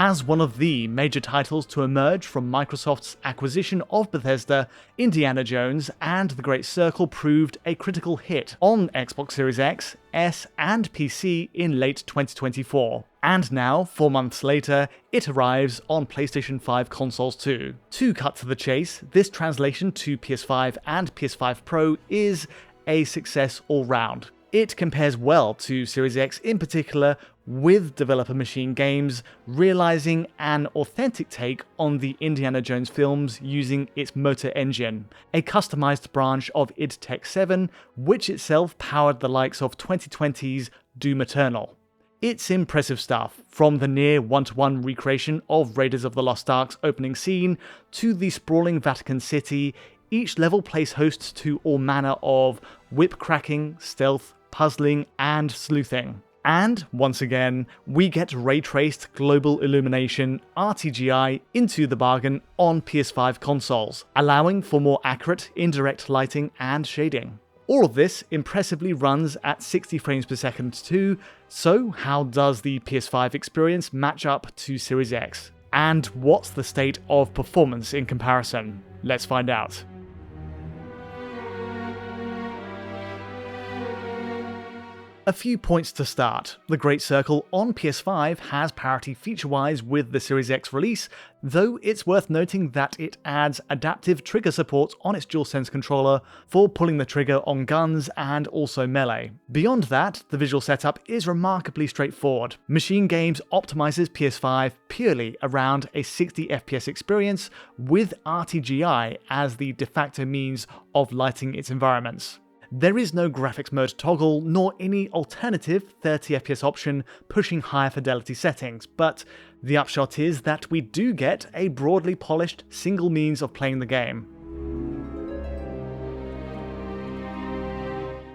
As one of the major titles to emerge from Microsoft's acquisition of Bethesda, Indiana Jones and The Great Circle proved a critical hit on Xbox Series X, S, and PC in late 2024. And now, 4 months later, it arrives on PlayStation 5 consoles too. To cut to the chase, this translation to PS5 and PS5 Pro is a success all round. It compares well to Series X in particular, with developer MachineGames realizing an authentic take on the Indiana Jones films using its motor engine, a customized branch of id Tech 7, which itself powered the likes of 2020's Doom Eternal. It's impressive stuff, from the near one-to-one recreation of Raiders of the Lost Ark's opening scene to the sprawling Vatican City. Each level plays host to all manner of whip-cracking, stealth, puzzling, and sleuthing. And, once again, we get ray-traced global illumination RTGI into the bargain on PS5 consoles, allowing for more accurate indirect lighting and shading. All of this impressively runs at 60 frames per second too, so how does the PS5 experience match up to Series X? And what's the state of performance in comparison? Let's find out. A few points to start. The Great Circle on PS5 has parity feature-wise with the Series X release, though it's worth noting that it adds adaptive trigger support on its DualSense controller for pulling the trigger on guns and also melee. Beyond that, the visual setup is remarkably straightforward. MachineGames optimizes PS5 purely around a 60 FPS experience, with RTGI as the de facto means of lighting its environments. There is no graphics mode toggle, nor any alternative 30 FPS option pushing higher fidelity settings, but the upshot is that we do get a broadly polished single means of playing the game.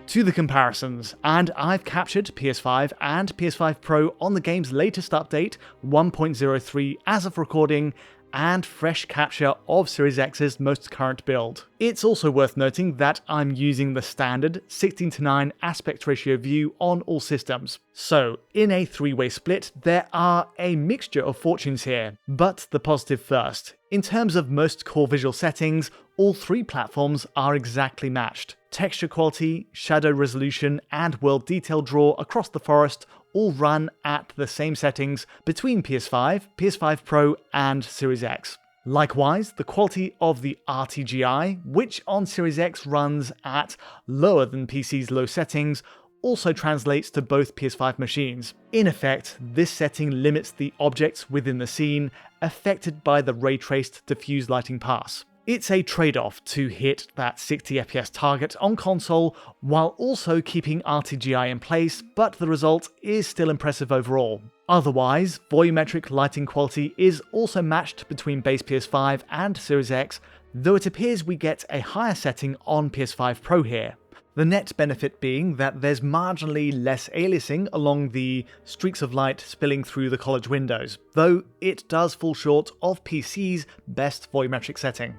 To the comparisons, and I've captured PS5 and PS5 Pro on the game's latest update, 1.03 as of recording, and fresh capture of Series X's most current build. It's also worth noting that I'm using the standard 16:9 aspect ratio view on all systems. So, in a three-way split, there are a mixture of fortunes here, but the positive first. In terms of most core visual settings, all three platforms are exactly matched. Texture quality, shadow resolution, and world detail draw across the forest all run at the same settings between PS5, PS5 Pro, and Series X. Likewise, the quality of the RTGI, which on Series X runs at lower than PC's low settings, also translates to both PS5 machines. In effect, this setting limits the objects within the scene affected by the ray-traced diffuse lighting pass. It's a trade-off to hit that 60 FPS target on console while also keeping RTGI in place, but the result is still impressive overall. Otherwise, volumetric lighting quality is also matched between base PS5 and Series X, though it appears we get a higher setting on PS5 Pro here. The net benefit being that there's marginally less aliasing along the streaks of light spilling through the college windows, though it does fall short of PC's best volumetric setting.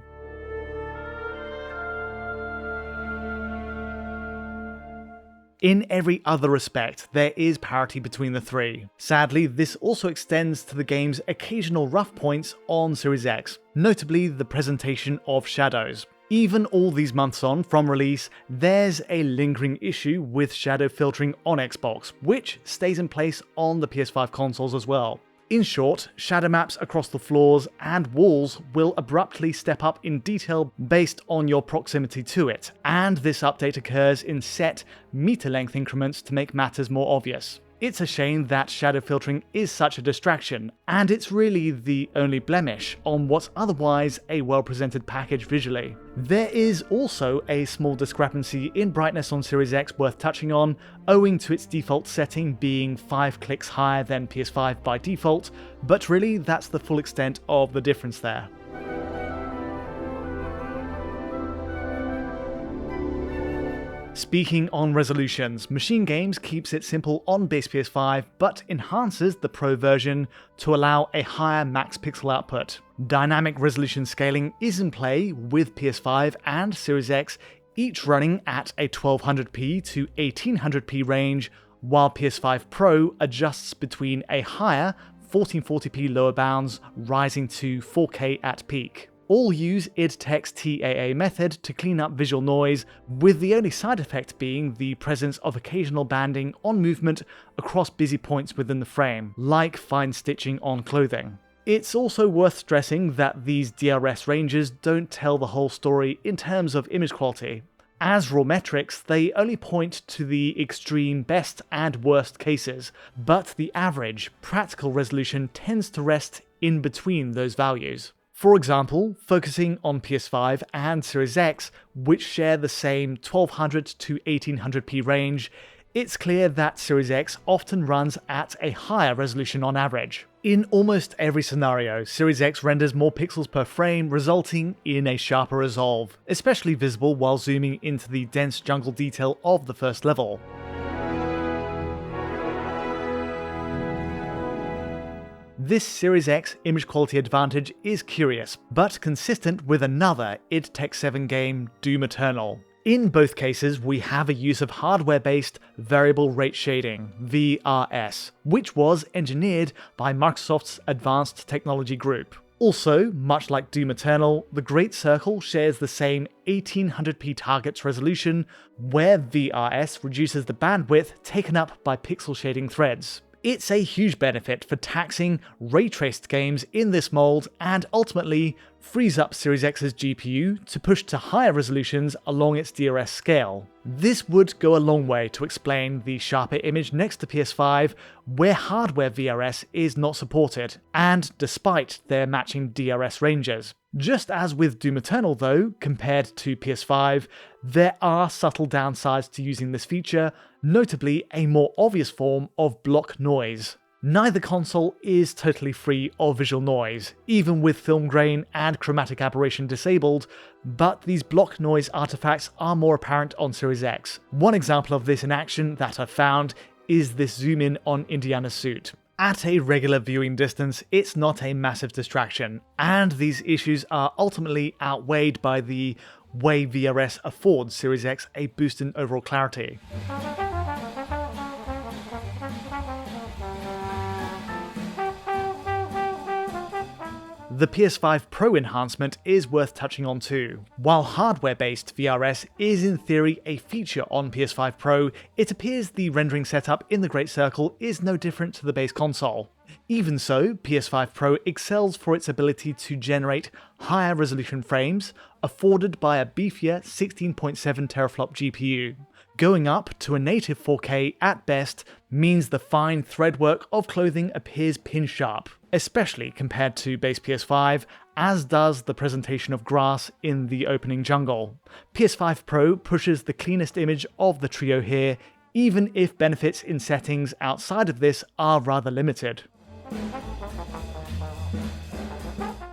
In every other respect, there is parity between the three. Sadly, this also extends to the game's occasional rough points on Series X, notably the presentation of shadows. Even all these months on from release, there's a lingering issue with shadow filtering on Xbox, which stays in place on the PS5 consoles as well. In short, shadow maps across the floors and walls will abruptly step up in detail based on your proximity to it, and this update occurs in set meter-length increments to make matters more obvious. It's a shame that shadow filtering is such a distraction, and it's really the only blemish on what's otherwise a well-presented package visually. There is also a small discrepancy in brightness on Series X worth touching on, owing to its default setting being 5 clicks higher than PS5 by default, but really that's the full extent of the difference there. Speaking on resolutions, MachineGames keeps it simple on base PS5 but enhances the Pro version to allow a higher max pixel output. Dynamic resolution scaling is in play with PS5 and Series X, each running at a 1200p to 1800p range, while PS5 Pro adjusts between a higher 1440p lower bounds rising to 4K at peak. All use idtech's TAA method to clean up visual noise, with the only side effect being the presence of occasional banding on movement across busy points within the frame, like fine stitching on clothing. It's also worth stressing that these DRS ranges don't tell the whole story in terms of image quality. As raw metrics, they only point to the extreme best and worst cases, but the average, practical resolution tends to rest in between those values. For example, focusing on PS5 and Series X, which share the same 1200 to 1800p range, it's clear that Series X often runs at a higher resolution on average. In almost every scenario, Series X renders more pixels per frame, resulting in a sharper resolve, especially visible while zooming into the dense jungle detail of the first level. This Series X image quality advantage is curious, but consistent with another id Tech 7 game, Doom Eternal. In both cases, we have a use of hardware-based variable rate shading, VRS, which was engineered by Microsoft's Advanced Technology Group. Also, much like Doom Eternal, the Great Circle shares the same 1800p target's resolution, where VRS reduces the bandwidth taken up by pixel shading threads. It's a huge benefit for taxing ray-traced games in this mold, and ultimately frees up Series X's GPU to push to higher resolutions along its DRS scale. This would go a long way to explain the sharper image next to PS5, where hardware VRS is not supported, and despite their matching DRS ranges. Just as with Doom Eternal though, compared to PS5, there are subtle downsides to using this feature, notably a more obvious form of block noise. Neither console is totally free of visual noise, even with film grain and chromatic aberration disabled, but these block noise artifacts are more apparent on Series X. One example of this in action that I've found is this zoom in on Indiana's suit. At a regular viewing distance, it's not a massive distraction, and these issues are ultimately outweighed by the way VRS affords Series X a boost in overall clarity. The PS5 Pro enhancement is worth touching on too. While hardware-based VRS is in theory a feature on PS5 Pro, it appears the rendering setup in the Great Circle is no different to the base console. Even so, PS5 Pro excels for its ability to generate higher resolution frames, afforded by a beefier 16.7 teraflop GPU. Going up to a native 4K at best means the fine threadwork of clothing appears pin sharp, especially compared to base PS5, as does the presentation of grass in the opening jungle. PS5 Pro pushes the cleanest image of the trio here, even if benefits in settings outside of this are rather limited.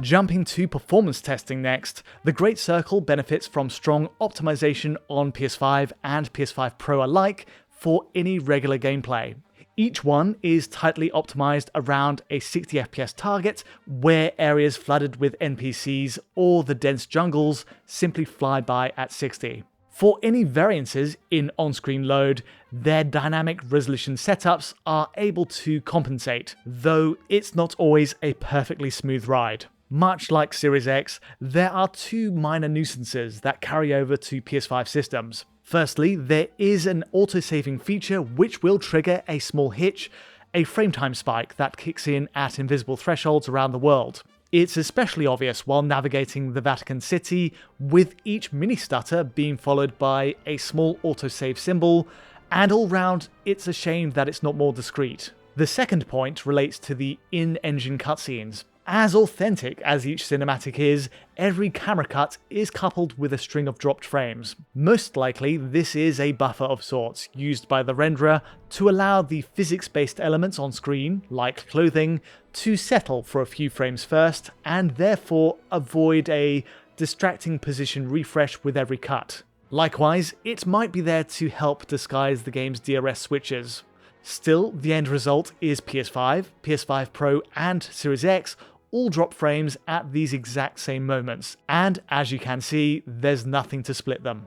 Jumping to performance testing next, the Great Circle benefits from strong optimization on PS5 and PS5 Pro alike for any regular gameplay. Each one is tightly optimized around a 60 FPS target, where areas flooded with NPCs or the dense jungles simply fly by at 60. For any variances in on-screen load, their dynamic resolution setups are able to compensate, though it's not always a perfectly smooth ride. Much like Series X, there are two minor nuisances that carry over to PS5 systems. Firstly, there is an auto-saving feature which will trigger a small hitch, a frame time spike that kicks in at invisible thresholds around the world. It's especially obvious while navigating the Vatican City, with each mini-stutter being followed by a small autosave symbol, and all round, it's a shame that it's not more discreet. The second point relates to the in-engine cutscenes. As authentic as each cinematic is, every camera cut is coupled with a string of dropped frames. Most likely, this is a buffer of sorts used by the renderer to allow the physics-based elements on screen, like clothing, to settle for a few frames first, and therefore avoid a distracting position refresh with every cut. Likewise, it might be there to help disguise the game's DRS switches. Still, the end result is PS5, PS5 Pro, and Series X all drop frames at these exact same moments, and as you can see, there's nothing to split them.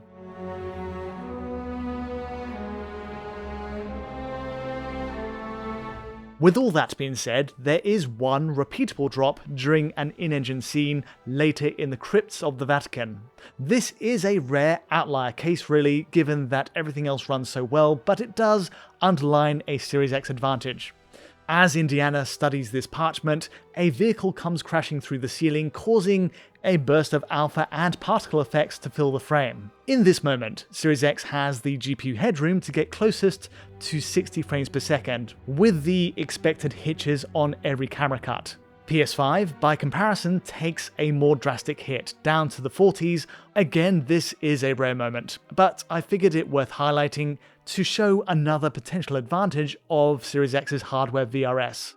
With all that being said, there is one repeatable drop during an in-engine scene later in the crypts of the Vatican. This is a rare outlier case really, given that everything else runs so well, but it does underline a Series X advantage. As Indiana studies this parchment, a vehicle comes crashing through the ceiling, causing a burst of alpha and particle effects to fill the frame. In this moment, Series X has the GPU headroom to get closest to 60 frames per second, with the expected hitches on every camera cut. PS5, by comparison, takes a more drastic hit, down to the 40s. Again, this is a rare moment, but I figured it worth highlighting to show another potential advantage of Series X's hardware VRS.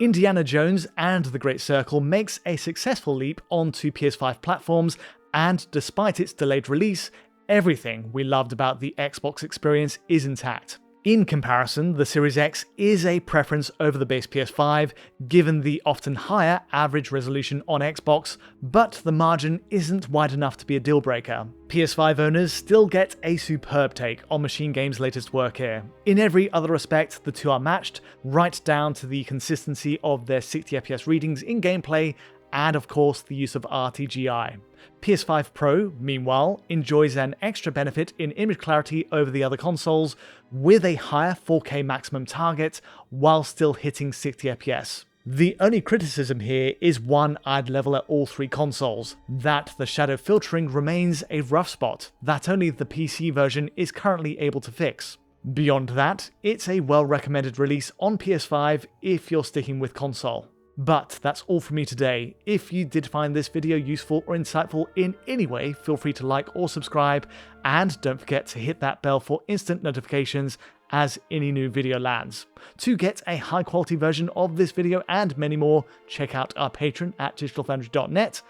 Indiana Jones and the Great Circle makes a successful leap onto PS5 platforms, and despite its delayed release, everything we loved about the Xbox experience is intact. In comparison, the Series X is a preference over the base PS5, given the often higher average resolution on Xbox, but the margin isn't wide enough to be a deal breaker. PS5 owners still get a superb take on MachineGames' latest work here. In every other respect, the two are matched, right down to the consistency of their 60 FPS readings in gameplay, and of course the use of RTGI. PS5 Pro, meanwhile, enjoys an extra benefit in image clarity over the other consoles, with a higher 4K maximum target while still hitting 60 FPS. The only criticism here is one I'd level at all three consoles, that the shadow filtering remains a rough spot that only the PC version is currently able to fix. Beyond that, it's a well-recommended release on PS5 if you're sticking with console. But that's all from me today. If you did find this video useful or insightful in any way, feel free to like or subscribe, and don't forget to hit that bell for instant notifications as any new video lands. To get a high quality version of this video and many more, check out our Patreon at digitalfoundry.net,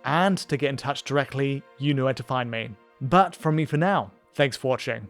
and to get in touch directly, you know where to find me. But from me for now, thanks for watching.